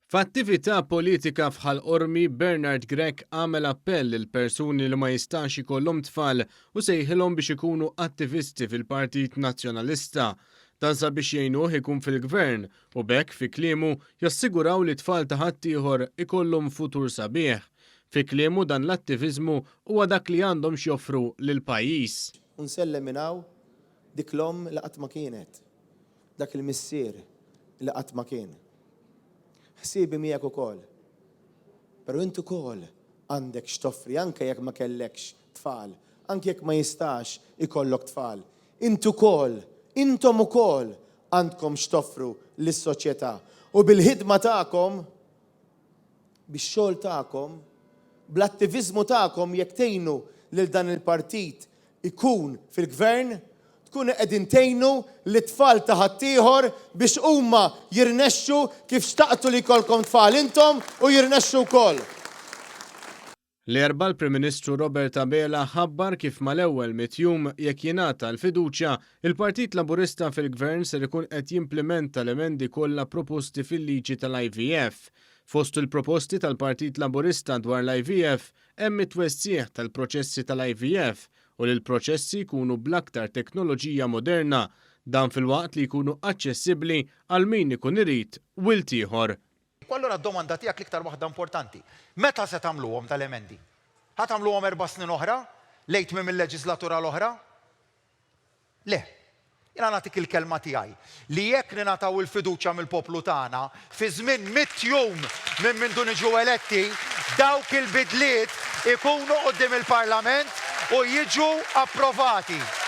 F'attività politika fħal Ormi, Bernard Grech għamel appell lil persuni li ma jistax ikollhom tfal u sejħilhom biex ikunu attivisti fil-Partit Nazzjonalista. Dan sabiex jgħinuh ikun fil-gvern u bekk fi kliemu jassiguraw li tfal ta' ħaddieħor ikollhom futur sabiħ. Fi kliemu dan l-attiviżmu huwa dak li għandhom x'joffru lill-pajjiż. Unsellem minnaw dik l-om li qatt ma kienet, dak il-missier li qatt ma kien. Ħsiebi miegħek ukoll. Però intu ukoll għandek x'toffri anke jekk ma kellekx tfal, anke jekk ma jistax ikollok tfal. Intu ukoll, intom ukoll għandkom x'toffru lis-soċjetà. U bil-ħidma tagħkom, bix-xogħol tagħkom, bl-attiviżmu tagħkom jekk tgħinu lil dan il-partit ikun fil-gvern, tkunu qegħdin tgħinu l-tfal ta' ħaddieħor biex huma jirnexxu kif xtaqtu li jkollkom tfal intom u jirnexxu wkoll. L-erba' l-Prim Ministru Robert Abela ħabbar kif mal-ewwel mitjum jekk jingħata l-fiduċja, il-Partit Laburista fil-Gvern ser ikun qed jimplementa l-emendi kollha proposti fil-liġi tal-IVF. Fost il-proposti tal-Partit Laburista dwar l-IVF hemm it-twessieħ tal-proċessi tal-IVF u li l-proċessi jkunu bl-aktar teknoloġija moderna, dan fil-waqt li jkunu aċċessibbli għal min ikun irid wild ieħor. Allura d-domanda tiegħek l-iktar waħda importanti. Meta se tagħmluhom tal-emendi? Ħa tagħmluhom 4 snin oħra? Lejt minn il-leġislatura l-oħra? Le. Jiena nagħtik il-kelma tiegħi li jekk ningħataw il-fiduċja mill-poplu tagħna fi żmien 100 jum minn mindu niġu eletti, dawk il-bidliet ikunu quddiem il-Parlament u jiġu approvati.